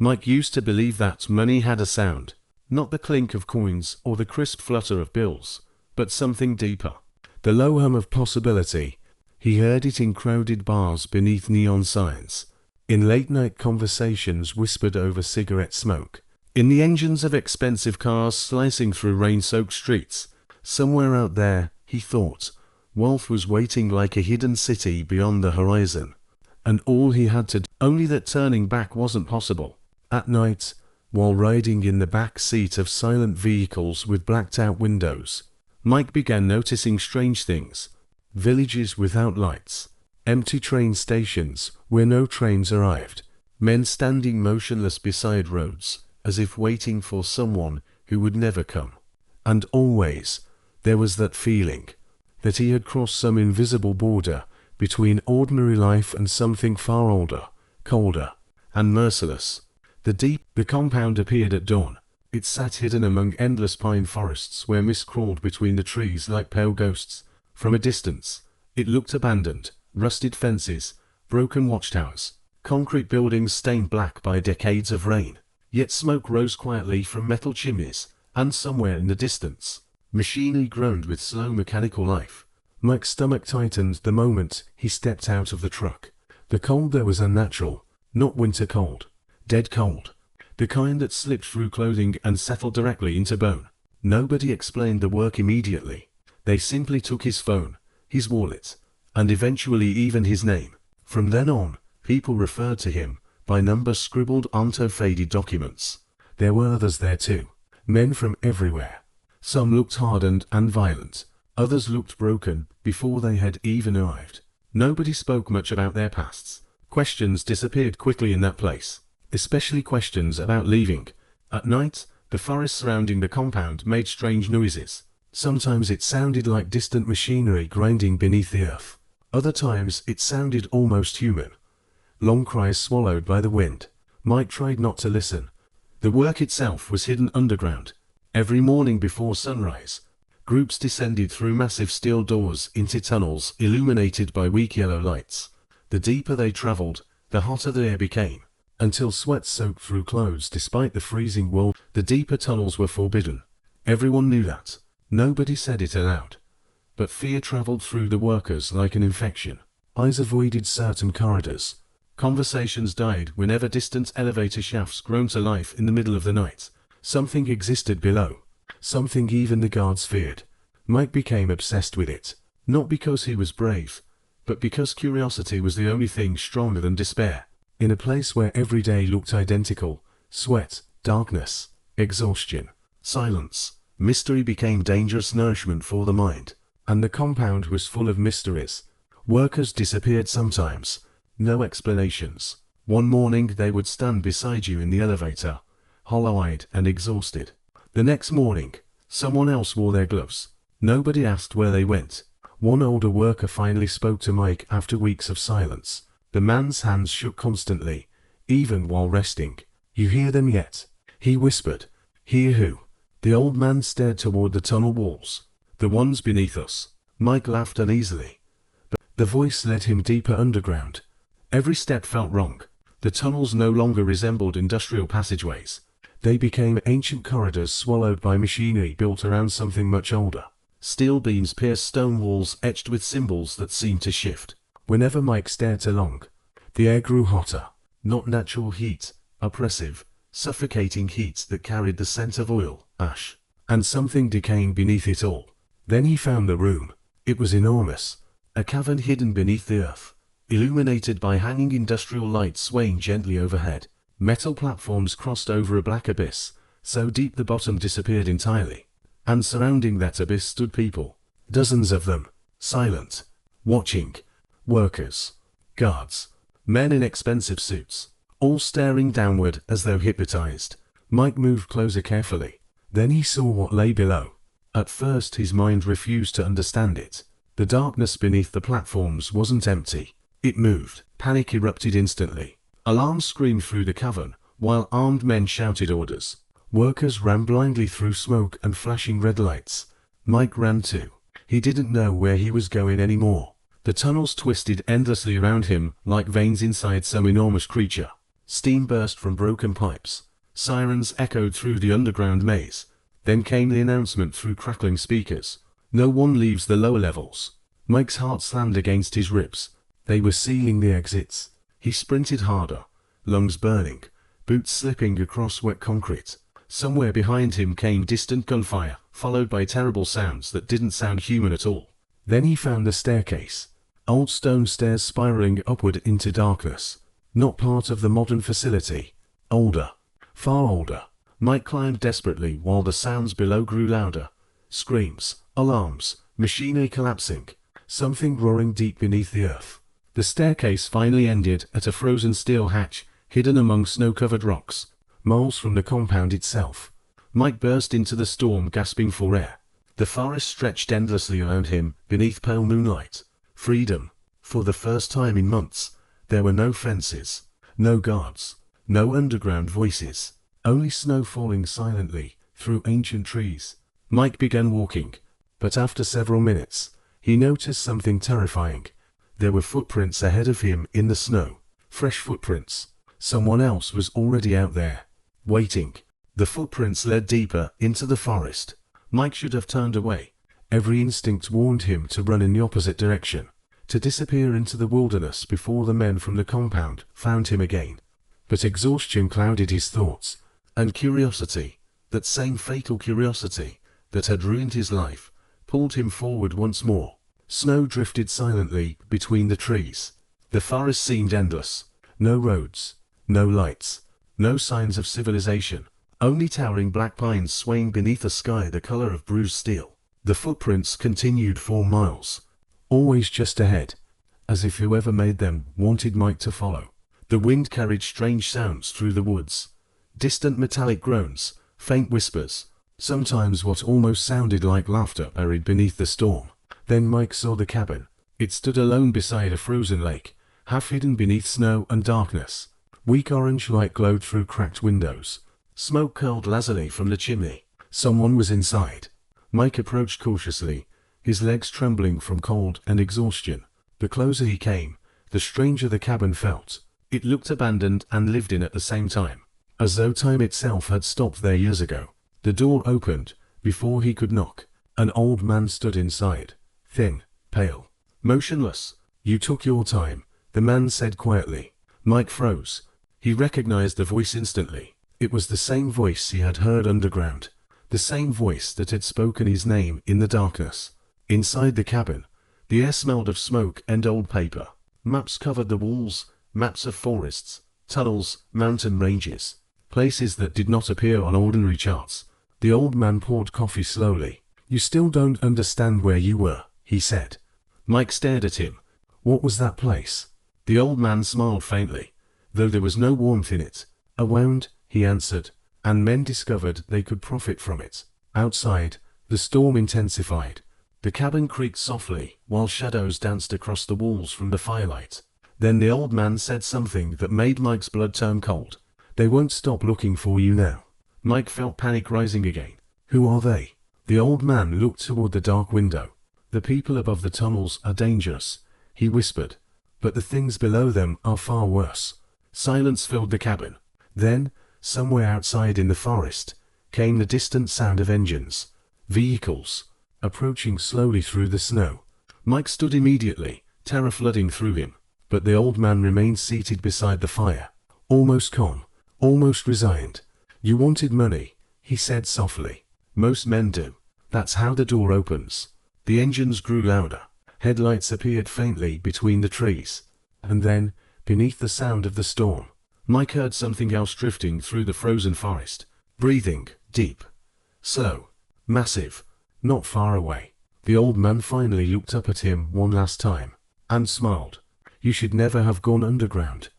Mike used to believe that money had a sound, not the clink of coins or the crisp flutter of bills, but something deeper. The low hum of possibility. He heard it in crowded bars beneath neon signs, in late-night conversations whispered over cigarette smoke, in the engines of expensive cars slicing through rain-soaked streets. Somewhere out there, he thought, wealth was waiting like a hidden city beyond the horizon. And all he had to do, only that turning back wasn't possible. At night, while riding in the back seat of silent vehicles with blacked-out windows, Mike began noticing strange things. Villages without lights, empty train stations where no trains arrived, men standing motionless beside roads, as if waiting for someone who would never come. And always, there was that feeling that he had crossed some invisible border between ordinary life and something far older, colder, and merciless. The compound appeared at dawn. It sat hidden among endless pine forests where mist crawled between the trees like pale ghosts. From a distance, it looked abandoned. Rusted fences, broken watchtowers, concrete buildings stained black by decades of rain. Yet smoke rose quietly from metal chimneys, and somewhere in the distance, machinery groaned with slow mechanical life. Mike's stomach tightened the moment he stepped out of the truck. The cold there was unnatural, not winter cold. Dead cold. The kind that slipped through clothing and settled directly into bone. Nobody explained the work immediately. They simply took his phone, his wallet, and eventually even his name. From then on, people referred to him by numbers scribbled onto faded documents. There were others there too. Men from everywhere. Some looked hardened and violent. Others looked broken before they had even arrived. Nobody spoke much about their pasts. Questions disappeared quickly in that place. Especially questions about leaving. At night, the forest surrounding the compound made strange noises. Sometimes it sounded like distant machinery grinding beneath the earth. Other times it sounded almost human. Long cries swallowed by the wind. Mike tried not to listen. The work itself was hidden underground. Every morning before sunrise, groups descended through massive steel doors into tunnels illuminated by weak yellow lights. The deeper they traveled, the hotter the air became, until sweat soaked through clothes despite the freezing world. The deeper tunnels were forbidden. Everyone knew that. Nobody said it aloud. But fear traveled through the workers like an infection. Eyes avoided certain corridors. Conversations died whenever distant elevator shafts groaned to life in the middle of the night. Something existed below. Something even the guards feared. Mike became obsessed with it. Not because he was brave, but because curiosity was the only thing stronger than despair. In a place where every day looked identical, sweat, darkness, exhaustion, silence, mystery became dangerous nourishment for the mind. And the compound was full of mysteries. Workers disappeared sometimes. No explanations. One morning they would stand beside you in the elevator, hollow-eyed and exhausted. The next morning, someone else wore their gloves. Nobody asked where they went. One older worker finally spoke to Mike after weeks of silence. The man's hands shook constantly, even while resting. "You hear them yet?" he whispered. "Hear who?" The old man stared toward the tunnel walls. "The ones beneath us." Mike laughed uneasily. But the voice led him deeper underground. Every step felt wrong. The tunnels no longer resembled industrial passageways. They became ancient corridors swallowed by machinery built around something much older. Steel beams pierced stone walls etched with symbols that seemed to shift. Whenever Mike stared too long, the air grew hotter. Not natural heat, oppressive, suffocating heat that carried the scent of oil, ash, and something decaying beneath it all. Then he found the room. It was enormous. A cavern hidden beneath the earth, illuminated by hanging industrial lights swaying gently overhead. Metal platforms crossed over a black abyss, so deep the bottom disappeared entirely. And surrounding that abyss stood people. Dozens of them, silent, watching. Workers, guards, men in expensive suits, all staring downward as though hypnotized. Mike moved closer carefully. Then he saw what lay below. At first his mind refused to understand it. The darkness beneath the platforms wasn't empty. It moved. Panic erupted instantly. Alarms screamed through the cavern, while armed men shouted orders. Workers ran blindly through smoke and flashing red lights. Mike ran too. He didn't know where he was going anymore. The tunnels twisted endlessly around him like veins inside some enormous creature. Steam burst from broken pipes. Sirens echoed through the underground maze. Then came the announcement through crackling speakers. No one leaves the lower levels. Mike's heart slammed against his ribs. They were sealing the exits. He sprinted harder, lungs burning, boots slipping across wet concrete. Somewhere behind him came distant gunfire, followed by terrible sounds that didn't sound human at all. Then he found the staircase. Old stone stairs spiraling upward into darkness. Not part of the modern facility. Older. Far older. Mike climbed desperately while the sounds below grew louder. Screams, alarms, machinery collapsing, something roaring deep beneath the earth. The staircase finally ended at a frozen steel hatch, hidden among snow-covered rocks, miles from the compound itself. Mike burst into the storm, gasping for air. The forest stretched endlessly around him, beneath pale moonlight. Freedom. For the first time in months, there were no fences, no guards, no underground voices, only snow falling silently through ancient trees. Mike began walking, but after several minutes, he noticed something terrifying. There were footprints ahead of him in the snow. Fresh footprints. Someone else was already out there, waiting. The footprints led deeper into the forest. Mike should have turned away. Every instinct warned him to run in the opposite direction, to disappear into the wilderness before the men from the compound found him again. But exhaustion clouded his thoughts, and curiosity, that same fatal curiosity that had ruined his life, pulled him forward once more. Snow drifted silently between the trees. The forest seemed endless. No roads, no lights, no signs of civilization, only towering black pines swaying beneath a sky the color of bruised steel. The footprints continued 4 miles, always just ahead, as if whoever made them wanted Mike to follow. The wind carried strange sounds through the woods. Distant metallic groans, faint whispers, sometimes what almost sounded like laughter buried beneath the storm. Then Mike saw the cabin. It stood alone beside a frozen lake, half hidden beneath snow and darkness. Weak orange light glowed through cracked windows. Smoke curled lazily from the chimney. Someone was inside. Mike approached cautiously, his legs trembling from cold and exhaustion. The closer he came, the stranger the cabin felt. It looked abandoned and lived in at the same time, as though time itself had stopped there years ago. The door opened before he could knock. An old man stood inside, thin, pale, motionless. "You took your time," the man said quietly. Mike froze. He recognized the voice instantly. It was the same voice he had heard underground, the same voice that had spoken his name in the darkness. Inside the cabin, the air smelled of smoke and old paper. Maps covered the walls, maps of forests, tunnels, mountain ranges, places that did not appear on ordinary charts. The old man poured coffee slowly. "You still don't understand where you were," he said. Mike stared at him. What was that place? The old man smiled faintly, though there was no warmth in it. "A wound," he answered, "and men discovered they could profit from it." Outside, the storm intensified. The cabin creaked softly, while shadows danced across the walls from the firelight. Then the old man said something that made Mike's blood turn cold. "They won't stop looking for you now." Mike felt panic rising again. "Who are they?" The old man looked toward the dark window. "The people above the tunnels are dangerous," he whispered, "but the things below them are far worse." Silence filled the cabin. Then, somewhere outside in the forest, came the distant sound of engines, vehicles, approaching slowly through the snow. Mike stood immediately, terror flooding through him, but the old man remained seated beside the fire, almost calm, almost resigned. "You wanted money," he said softly. "Most men do. That's how the door opens." The engines grew louder. Headlights appeared faintly between the trees. And then, beneath the sound of the storm, Mike heard something else drifting through the frozen forest. Breathing, deep, slow, massive, not far away. The old man finally looked up at him one last time, and smiled. "You should never have gone underground,"